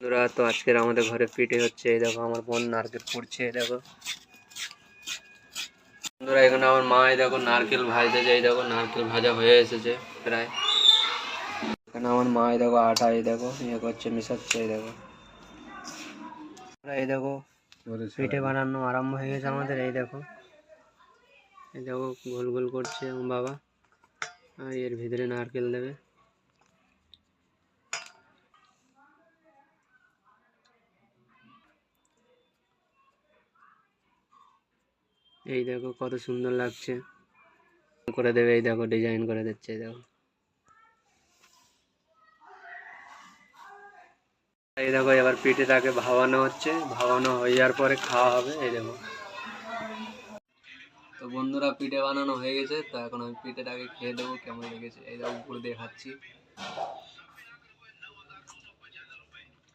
বন্ধুরা, তো আজকের আমাদের ঘরে পিঠে হচ্ছে। এই দেখো আমার বোন নারকেল কুড়ছে। এই দেখো বন্ধুরা, এখানে আমার মা এই দেখো নারকেল ভাজতেছে। এই দেখো নারকেল ভাজা হয়ে এসেছে প্রায়। এখানে আমার মা এই দেখো আটা এই দেখো ইয়ে করছে, মিশাচ্ছে। এই দেখো পিঠে বানানো আরম্ভ হয়ে গেছে আমাদের। এই দেখো গোল গোল করছে আমার বাবা, আর এর ভিতরে নারকেল দেবে। এই দেখো কত সুন্দর লাগছে করে দেবে। এই দেখো ডিজাইন করে দিচ্ছে। এই দেখো এবার পিঠেটাকে ভাবানো হচ্ছে। ভাবানো হয়ে যাওয়ার পরে খাওয়া হবে। এই দেখো, তো বন্ধুরা পিঠে বানানো হয়ে গেছে। তো এখন আমি পিঠেটাকে খেয়ে দেবো কেমন লেগেছে। এই দেখো উপর দিয়ে খাচ্ছি।